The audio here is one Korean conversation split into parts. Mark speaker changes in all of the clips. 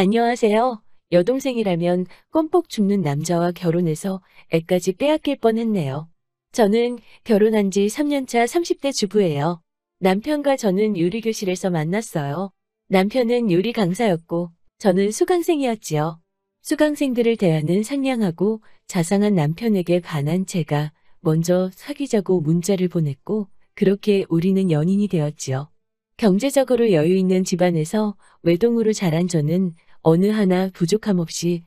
Speaker 1: 안녕하세요. 여동생이라면 껌뻑 죽는 남자와 결혼해서 애까지 빼앗길 뻔했네요. 저는 결혼한 지 3년차 30대 주부예요. 남편과 저는 요리교실에서 만났어요. 남편은 요리 강사였고 저는 수강생이었지요. 수강생들을 대하는 상냥하고 자상한 남편에게 반한 제가 먼저 사귀자고 문자를 보냈고 그렇게 우리는 연인이 되었지요. 경제적으로 여유 있는 집안에서 외동으로 자란 저는 어느 하나 부족함 없이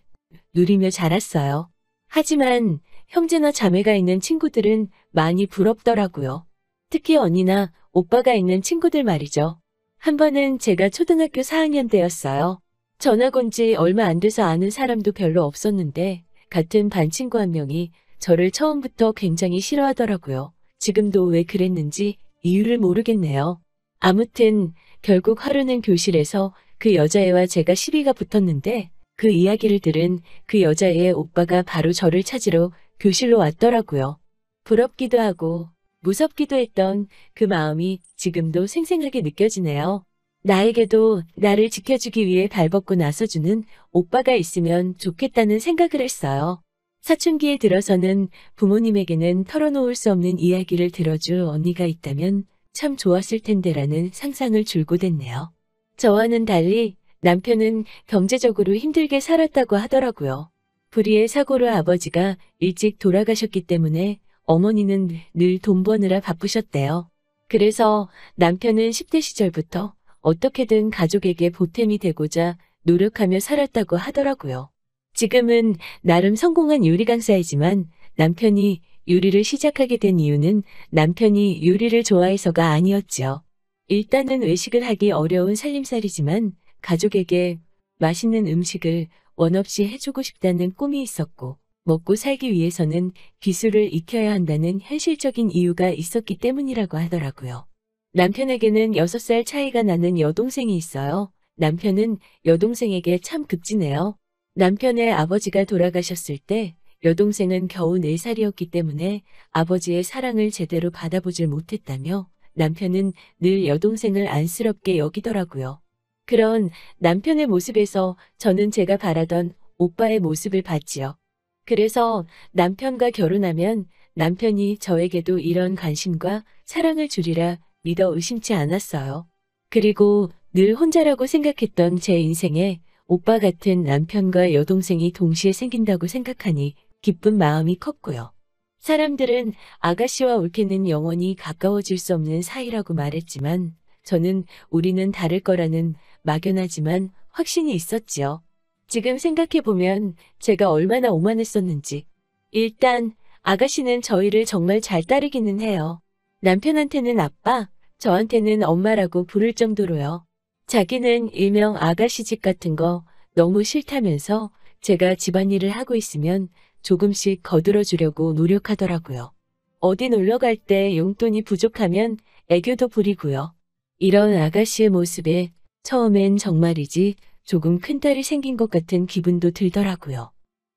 Speaker 1: 누리며 자랐어요. 하지만 형제나 자매가 있는 친구들은 많이 부럽더라고요. 특히 언니나 오빠가 있는 친구들 말이죠. 한 번은 제가 초등학교 4학년 때였어요. 전학 온 지 얼마 안 돼서 아는 사람도 별로 없었는데 같은 반 친구 한 명이 저를 처음부터 굉장히 싫어하더라고요. 지금도 왜 그랬는지 이유를 모르겠네요. 아무튼 결국 하루는 교실에서 그 여자애와 제가 시비가 붙었는데 그 이야기를 들은 그 여자애의 오빠가 바로 저를 찾으러 교실로 왔더라고요. 부럽기도 하고 무섭기도 했던 그 마음이 지금도 생생하게 느껴지네요. 나에게도 나를 지켜주기 위해 발벗고 나서주는 오빠가 있으면 좋겠다는 생각을 했어요. 사춘기에 들어서는 부모님에게는 털어놓을 수 없는 이야기를 들어줄 언니가 있다면 참 좋았을 텐데라는 상상을 줄곧 했네요. 저와는 달리 남편은 경제적으로 힘들게 살았다고 하더라고요. 불의의 사고로 아버지가 일찍 돌아가셨기 때문에 어머니는 늘 돈 버느라 바쁘셨대요. 그래서 남편은 10대 시절부터 어떻게든 가족에게 보탬이 되고자 노력하며 살았다고 하더라고요. 지금은 나름 성공한 요리 강사이지만 남편이 요리를 시작하게 된 이유는 남편이 요리를 좋아해서가 아니었지요. 일단은 외식을 하기 어려운 살림살이지만 가족에게 맛있는 음식을 원 없이 해주고 싶다는 꿈이 있었고 먹고 살기 위해서는 기술을 익혀야 한다는 현실적인 이유가 있었기 때문이라고 하더라고요. 남편에게는 6살 차이가 나는 여동생이 있어요. 남편은 여동생에게 참 급지네요. 남편의 아버지가 돌아가셨을 때 여동생은 겨우 4살이었기 때문에 아버지의 사랑을 제대로 받아보질 못했다며 남편은 늘 여동생을 안쓰럽게 여기더라고요. 그런 남편의 모습에서 저는 제가 바라던 오빠의 모습을 봤지요. 그래서 남편과 결혼하면 남편이 저에게도 이런 관심과 사랑을 주리라 믿어 의심치 않았어요. 그리고 늘 혼자라고 생각했던 제 인생에 오빠 같은 남편과 여동생이 동시에 생긴다고 생각하니 기쁜 마음이 컸고요. 사람들은 아가씨와 올케는 영원히 가까워질 수 없는 사이라고 말했지만 저는 우리는 다를 거라는 막연하지만 확신이 있었지요. 지금 생각해보면 제가 얼마나 오만했었는지. 일단 아가씨는 저희를 정말 잘 따르기는 해요. 남편한테는 아빠, 저한테는 엄마라고 부를 정도로요. 자기는 일명 아가씨 집 같은 거 너무 싫다면서 제가 집안일을 하고 있으면 조금씩 거들어주려고 노력하더라고요. 어디 놀러 갈 때 용돈이 부족하면 애교도 부리고요. 이런 아가씨의 모습에 처음엔 정말이지 조금 큰딸이 생긴 것 같은 기분도 들더라고요.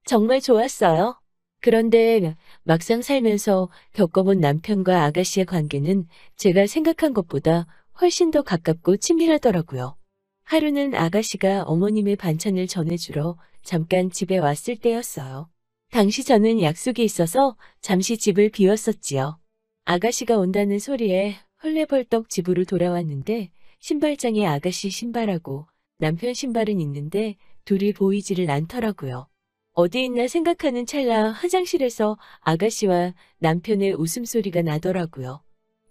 Speaker 1: 정말 좋았어요. 그런데 막상 살면서 겪어본 남편과 아가씨의 관계는 제가 생각한 것보다 훨씬 더 가깝고 친밀하더라고요. 하루는 아가씨가 어머님의 반찬을 전해주러 잠깐 집에 왔을 때였어요. 당시 저는 약속이 있어서 잠시 집을 비웠었지요. 아가씨가 온다는 소리에 헐레벌떡 집으로 돌아왔는데 신발장에 아가씨 신발하고 남편 신발은 있는데 둘이 보이지를 않더라고요. 어디 있나 생각하는 찰나 화장실에서 아가씨와 남편의 웃음소리가 나더라고요.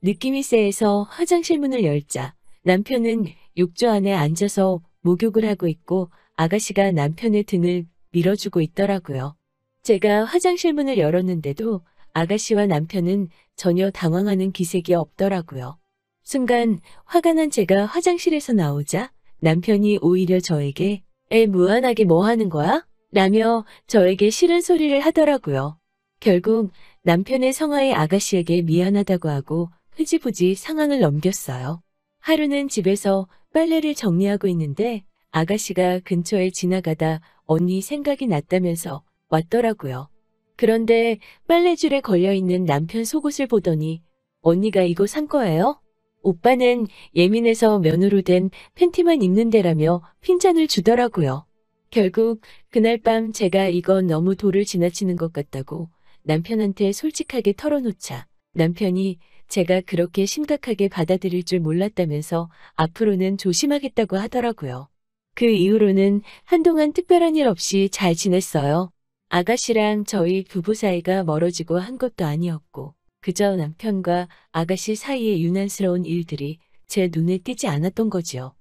Speaker 1: 느낌이 쎄해서 화장실 문을 열자 남편은 욕조 안에 앉아서 목욕을 하고 있고 아가씨가 남편의 등을 밀어주고 있더라고요. 제가 화장실 문을 열었는데도 아가씨와 남편은 전혀 당황하는 기색이 없더라고요. 순간 화가 난 제가 화장실에서 나오자 남편이 오히려 저에게 애 무한하게 뭐 하는 거야? 라며 저에게 싫은 소리를 하더라고요. 결국 남편의 성화의 아가씨에게 미안하다고 하고 흐지부지 상황을 넘겼어요. 하루는 집에서 빨래를 정리하고 있는데 아가씨가 근처에 지나가다 언니 생각이 났다면서 왔더라고요. 그런데 빨래줄에 걸려있는 남편 속옷을 보더니 언니가 이거 산 거예요? 오빠는 예민해서 면으로 된 팬티만 입는 데라며 핀잔을 주더라고요. 결국 그날 밤 제가 이건 너무 도를 지나치는 것 같다고 남편한테 솔직하게 털어놓자 남편이 제가 그렇게 심각하게 받아들일 줄 몰랐다면서 앞으로는 조심하겠다고 하더라고요. 그 이후로는 한동안 특별한 일 없이 잘 지냈어요. 아가씨랑 저희 부부 사이가 멀어지고 한 것도 아니었고 그저 남편과 아가씨 사이의 유난스러운 일들이 제 눈에 띄지 않았던 거지요.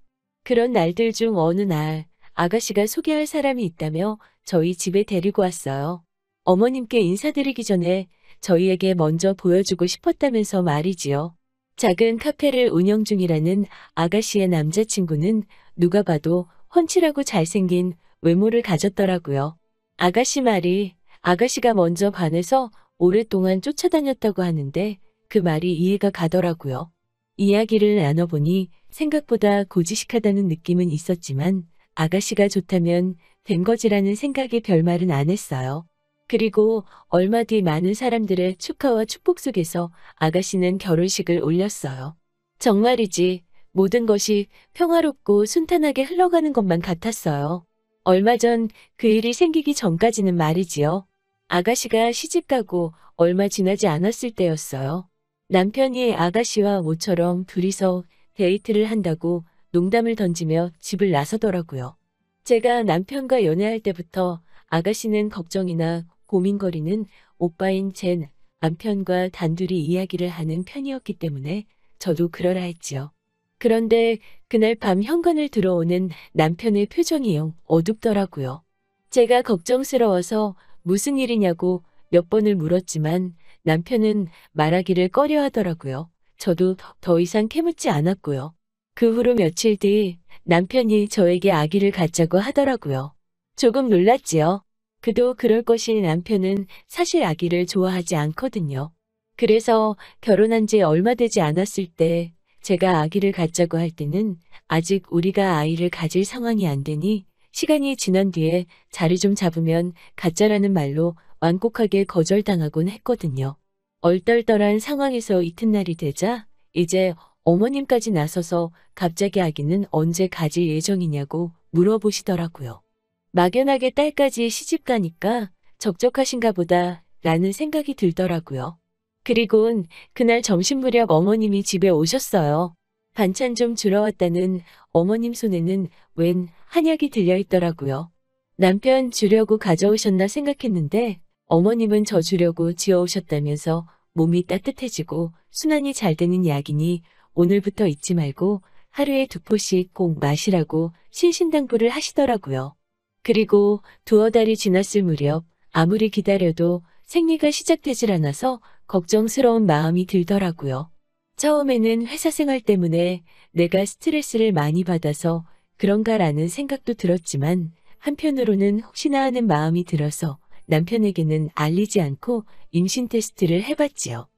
Speaker 1: 그런 날들 중 어느 날 아가씨가 소개할 사람이 있다며 저희 집에 데리고 왔어요. 어머님께 인사드리기 전에 저희에게 먼저 보여주고 싶었다면서 말이지요. 작은 카페를 운영 중이라는 아가씨의 남자친구는 누가 봐도 훤칠하고 잘생긴 외모를 가졌더라고요. 아가씨 말이 아가씨가 먼저 반해서 오랫동안 쫓아다녔다고 하는데 그 말이 이해가 가더라고요. 이야기를 나눠보니 생각보다 고지식하다는 느낌은 있었지만 아가씨가 좋다면 된 거지라는 생각에 별말은 안 했어요. 그리고 얼마 뒤 많은 사람들의 축하와 축복 속에서 아가씨는 결혼식을 올렸어요. 정말이지 모든 것이 평화롭고 순탄하게 흘러가는 것만 같았어요. 얼마 전 그 일이 생기기 전까지는 말이지요. 아가씨가 시집가고 얼마 지나지 않았을 때였어요. 남편이 아가씨와 모처럼 둘이서 데이트를 한다고 농담을 던지며 집을 나서더라고요. 제가 남편과 연애할 때부터 아가씨는 걱정이나 고민거리는 오빠인 제 남편과 단둘이 이야기를 하는 편이었기 때문에 저도 그러라 했지요. 그런데 그날 밤 현관을 들어오는 남편의 표정이 영 어둡더라고요. 제가 걱정스러워서 무슨 일이냐고 몇 번을 물었지만 남편은 말하기를 꺼려 하더라고요. 저도 더 이상 캐묻지 않았고요. 그 후로 며칠 뒤 남편이 저에게 아기를 갖자고 하더라고요. 조금 놀랐지요. 그도 그럴 것이 남편은 사실 아기를 좋아하지 않거든요. 그래서 결혼한 지 얼마 되지 않았을 때 제가 아기를 갖자고 할 때는 아직 우리가 아이를 가질 상황이 안 되니 시간이 지난 뒤에 자리 좀 잡으면 갖자라는 말로 완곡하게 거절당하곤 했거든요. 얼떨떨한 상황에서 이튿날이 되자 이제 어머님까지 나서서 갑자기 아기는 언제 가질 예정이냐고 물어보시더라고요. 막연하게 딸까지 시집 가니까 적적하신가 보다 라는 생각이 들더라고요. 그리곤 그날 점심 무렵 어머님이 집에 오셨어요. 반찬 좀 주러 왔다는 어머님 손에는 웬 한약이 들려있더라고요. 남편 주려고 가져오셨나 생각했는데 어머님은 저 주려고 지어오셨다면서 몸이 따뜻해지고 순환이 잘 되는 약이니 오늘부터 잊지 말고 하루에 2포씩 꼭 마시라고 신신당부를 하시더라고요. 그리고 2달이 지났을 무렵 아무리 기다려도 생리가 시작되질 않아서 걱정스러운 마음이 들더라고요. 처음에는 회사 생활 때문에 내가 스트레스를 많이 받아서 그런가라는 생각도 들었지만 한편으로는 혹시나 하는 마음이 들어서 남편에게는 알리지 않고 임신 테스트를 해봤지요.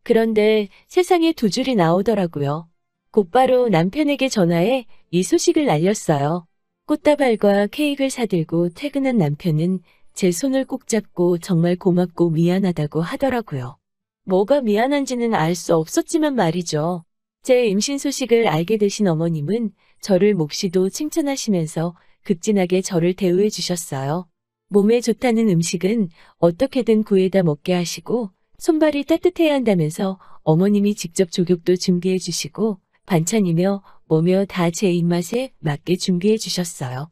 Speaker 1: 그런데 세상에 2줄이 나오더라고요. 곧바로 남편에게 전화해 이 소식을 알렸어요. 꽃다발과 케이크를 사들고 퇴근한 남편은 제 손을 꼭 잡고 정말 고맙고 미안하다고 하더라고요. 뭐가 미안한지는 알 수 없었지만 말이죠. 제 임신 소식을 알게 되신 어머님은 저를 몹시도 칭찬하시면서 극진하게 저를 대우해 주셨어요. 몸에 좋다는 음식은 어떻게든 구해다 먹게 하시고 손발이 따뜻해야 한다면서 어머님이 직접 조격도 준비해 주시고 반찬이며 뭐며 다 제 입맛에 맞게 준비해 주셨어요.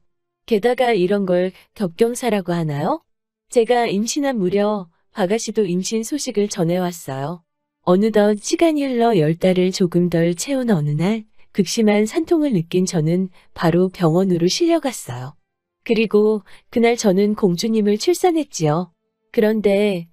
Speaker 1: 게다가 이런 걸 격경사라고 하나요? 제가 임신한 무렵 아가씨도 임신 소식을 전해왔어요. 어느덧 시간이 흘러 10달을 조금 덜 채운 어느 날 극심한 산통을 느낀 저는 바로 병원으로 실려갔어요. 그리고 그날 저는 공주님을 출산했지요. 그런데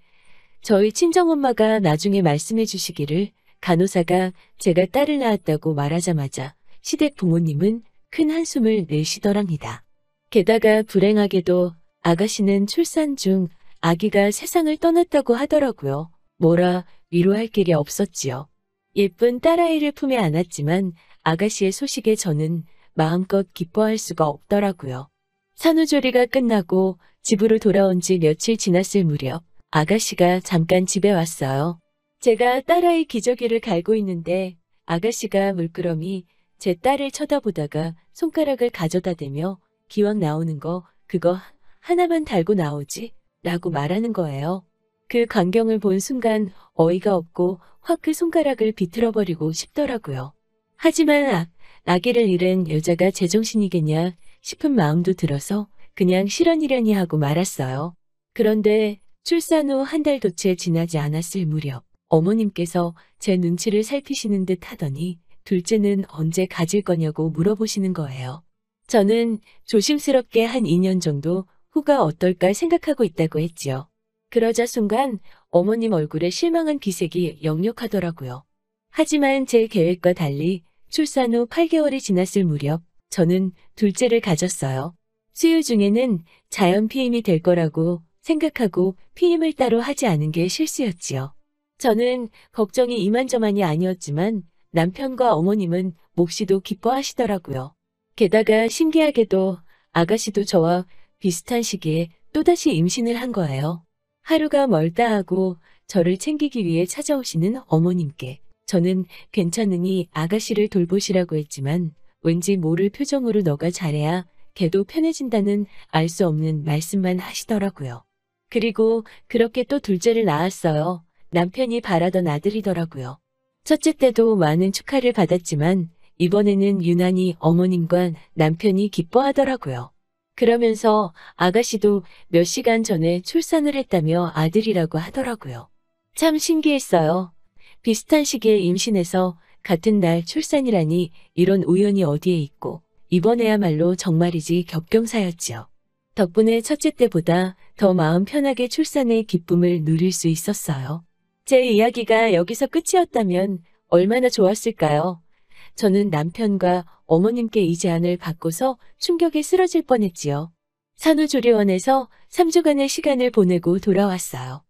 Speaker 1: 저희 친정엄마가 나중에 말씀해 주시기를 간호사가 제가 딸을 낳았다고 말하자마자 시댁 부모님은 큰 한숨을 내쉬더랍니다. 게다가 불행하게도 아가씨는 출산 중 아기가 세상을 떠났다고 하더라고요. 뭐라 위로할 길이 없었지요. 예쁜 딸아이를 품에 안았지만 아가씨의 소식에 저는 마음껏 기뻐할 수가 없더라고요. 산후조리가 끝나고 집으로 돌아온 지 며칠 지났을 무렵 아가씨가 잠깐 집에 왔어요. 제가 딸아이 기저귀를 갈고 있는데 아가씨가 물끄러미 제 딸을 쳐다보다가 손가락을 가져다 대며 기왕 나오는 거 그거 하나만 달고 나오지? 라고 말하는 거예요. 그 광경을 본 순간 어이가 없고 확 그 손가락을 비틀어버리고 싶더라고요. 하지만 아기를 잃은 여자가 제정신이겠냐 싶은 마음도 들어서 그냥 실언이려니 하고 말았어요. 그런데 출산 후 한 달도 채 지나지 않았을 무렵 어머님께서 제 눈치를 살피시는 듯 하더니 둘째는 언제 가질 거냐고 물어보시는 거예요. 저는 조심스럽게 한 2년 정도 후가 어떨까 생각하고 있다고 했지요. 그러자 순간 어머님 얼굴에 실망한 기색이 역력하더라고요. 하지만 제 계획과 달리 출산 후 8개월이 지났을 무렵 저는 둘째를 가졌어요. 수유 중에는 자연 피임이 될 거라고 생각하고 피임을 따로 하지 않은 게 실수였지요. 저는 걱정이 이만저만이 아니었지만 남편과 어머님은 몹시도 기뻐하시더라고요. 게다가 신기하게도 아가씨도 저와 비슷한 시기에 또다시 임신을 한 거예요. 하루가 멀다 하고 저를 챙기기 위해 찾아오시는 어머님께 저는 괜찮으니 아가씨를 돌보시라고 했지만 왠지 모를 표정으로 너가 잘해야 걔도 편해진다는 알 수 없는 말씀만 하시더라고요. 그리고 그렇게 또 둘째를 낳았어요. 남편이 바라던 아들이더라고요. 첫째 때도 많은 축하를 받았지만 이번에는 유난히 어머님과 남편이 기뻐하더라고요. 그러면서 아가씨도 몇 시간 전에 출산을 했다며 아들이라고 하더라고요. 참 신기했어요. 비슷한 시기에 임신해서 같은 날 출산이라니 이런 우연이 어디에 있고 이번에야말로 정말이지 격경사였지요. 덕분에 첫째 때보다 더 마음 편하게 출산의 기쁨을 누릴 수 있었어요. 제 이야기가 여기서 끝이었다면 얼마나 좋았을까요? 저는 남편과 어머님께 이 제안을 받고서 충격에 쓰러질 뻔했지요. 산후조리원에서 3주간의 시간을 보내고 돌아왔어요.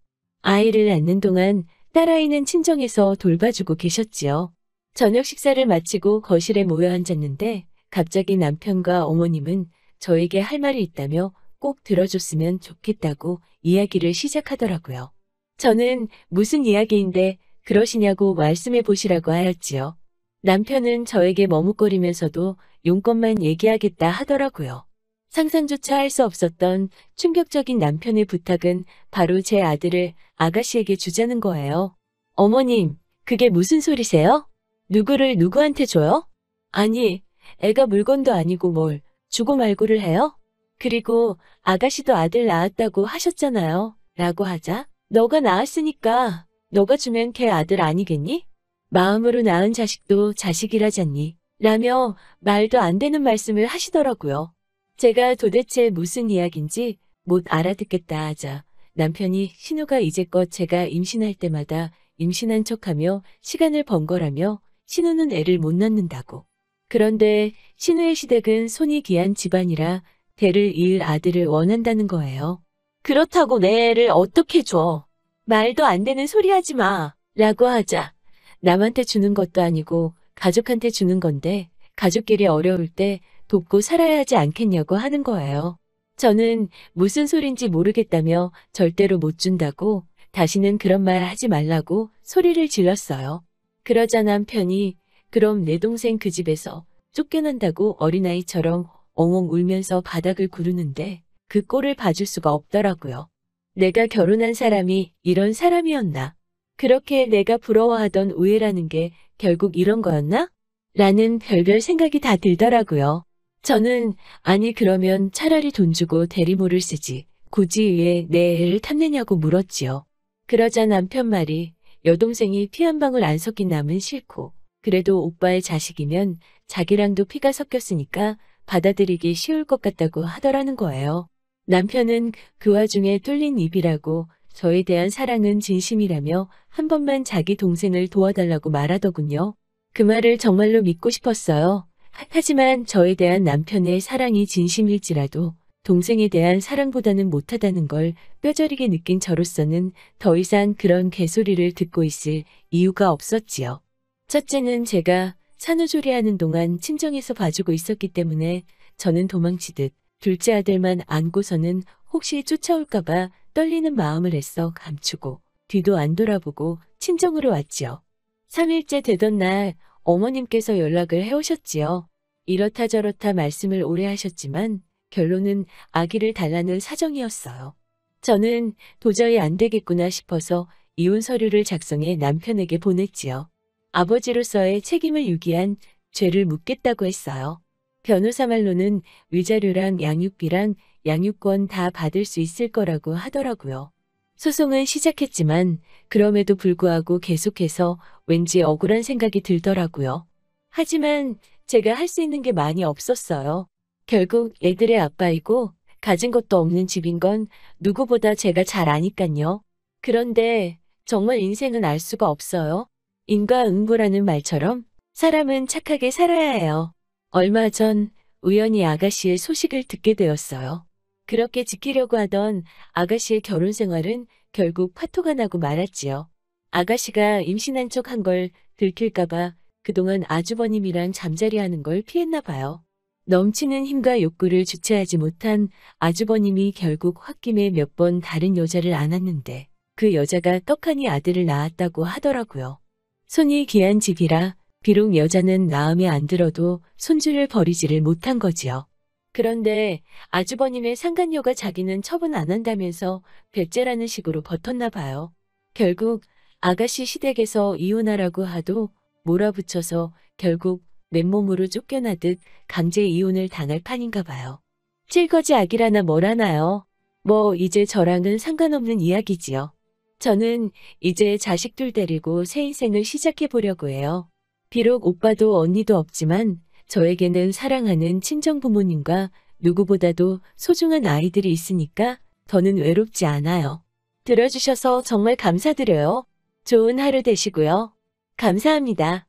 Speaker 1: 아이를 낳는 동안 딸아이는 친정에서 돌봐주고 계셨지요. 저녁 식사를 마치고 거실에 모여 앉았는데 갑자기 남편과 어머님은 저에게 할 말이 있다며 꼭 들어줬으면 좋겠다고 이야기를 시작하더라고요. 저는 무슨 이야기인데 그러시냐고 말씀해 보시라고 하였지요. 남편은 저에게 머뭇거리면서도 용건만 얘기하겠다 하더라고요. 상상조차 할 수 없었던 충격적인 남편의 부탁은 바로 제 아들을 아가씨에게 주자는 거예요. 어머님, 그게 무슨 소리세요? 누구를 누구한테 줘요? 아니, 애가 물건도 아니고 뭘 주고 말고를 해요? 그리고 아가씨도 아들 낳았다고 하셨잖아요. 라고 하자 너가 낳았으니까 너가 주면 걔 아들 아니겠니? 마음으로 낳은 자식도 자식이라잖니. 라며 말도 안 되는 말씀을 하시더라고요. 제가 도대체 무슨 이야기인지 못 알아듣겠다 하자 남편이 신우가 이제껏 제가 임신할 때마다 임신한 척하며 시간을 번 거라며 신우는 애를 못 낳는다고. 그런데 신우의 시댁은 손이 귀한 집안이라 대를 이을 아들을 원한다는 거예요. 그렇다고 내 애를 어떻게 줘? 말도 안 되는 소리 하지 마. 라고 하자 남한테 주는 것도 아니고 가족한테 주는 건데 가족끼리 어려울 때 돕고 살아야 하지 않겠냐고 하는 거예요. 저는 무슨 소린지 모르겠다며 절대로 못 준다고 다시는 그런 말 하지 말라고 소리를 질렀어요. 그러자 남편이 그럼 내 동생 그 집에서 쫓겨난다고 어린아이처럼 엉엉 울면서 바닥을 구르는데 그 꼴을 봐줄 수가 없더라고요. 내가 결혼한 사람이 이런 사람이었나? 그렇게 내가 부러워하던 우애라는 게 결국 이런 거였나? 라는 별별 생각이 다 들더라고요. 저는 아니 그러면 차라리 돈 주고 대리모를 쓰지 굳이 왜 내 애를 탐내냐고 물었지요. 그러자 남편 말이 여동생이 피 한 방울 안 섞인 남은 싫고 그래도 오빠의 자식이면 자기랑도 피가 섞였으니까 받아들이기 쉬울 것 같다고 하더라는 거예요. 남편은 그 와중에 뚫린 입이라고 저에 대한 사랑은 진심이라며 한 번만 자기 동생을 도와달라고 말하더군요. 그 말을 정말로 믿고 싶었어요. 하지만 저에 대한 남편의 사랑이 진심일지라도 동생에 대한 사랑보다는 못하다는 걸 뼈저리게 느낀 저로서는 더 이상 그런 개소리를 듣고 있을 이유가 없었지요. 첫째는 제가 산후조리하는 동안 친정에서 봐주고 있었기 때문에 저는 도망치듯 둘째 아들만 안고서는 혹시 쫓아올까봐 떨리는 마음을 애써 감추고 뒤도 안 돌아보고 친정으로 왔지요. 3일째 되던 날 어머님께서 연락을 해오셨지요. 이렇다 저렇다 말씀을 오래 하셨지만 결론은 아기를 달라는 사정이었어요. 저는 도저히 안 되겠구나 싶어서 이혼 서류를 작성해 남편에게 보냈지요. 아버지로서의 책임을 유기한 죄를 묻겠다고 했어요. 변호사 말로는 위자료랑 양육비랑 양육권 다 받을 수 있을 거라고 하더라고요. 소송은 시작했지만 그럼에도 불구하고 계속해서 왠지 억울한 생각이 들더라고요. 하지만 제가 할 수 있는 게 많이 없었어요. 결국 애들의 아빠이고 가진 것도 없는 집인 건 누구보다 제가 잘 아니깐요. 그런데 정말 인생은 알 수가 없어요. 인과응보라는 말처럼 사람은 착하게 살아야 해요. 얼마 전 우연히 아가씨의 소식을 듣게 되었어요. 그렇게 지키려고 하던 아가씨의 결혼 생활은 결국 파토가 나고 말았지요. 아가씨가 임신한 척 한 걸 들킬까봐 그동안 아주버님이랑 잠자리하는 걸 피했나 봐요. 넘치는 힘과 욕구를 주체하지 못한 아주버님이 결국 홧김에 몇 번 다른 여자를 안았는데 그 여자가 떡하니 아들을 낳았다고 하더라고요. 손이 귀한 집이라 비록 여자는 마음에 안 들어도 손주를 버리지를 못한 거지요. 그런데 아주버님의 상간녀가 자기는 처분 안 한다면서 배째라는 식으로 버텼나 봐요. 결국 아가씨 시댁에서 이혼하라고 하도 몰아붙여서 결국 맨몸으로 쫓겨나듯 강제 이혼을 당할 판인가 봐요. 찔거지 악이라나 뭐라나요. 뭐 이제 저랑은 상관없는 이야기지요. 저는 이제 자식들 데리고 새 인생을 시작해 보려고 해요. 비록 오빠도 언니도 없지만 저에게는 사랑하는 친정 부모님과 누구보다도 소중한 아이들이 있으니까 더는 외롭지 않아요. 들어주셔서 정말 감사드려요. 좋은 하루 되시고요. 감사합니다.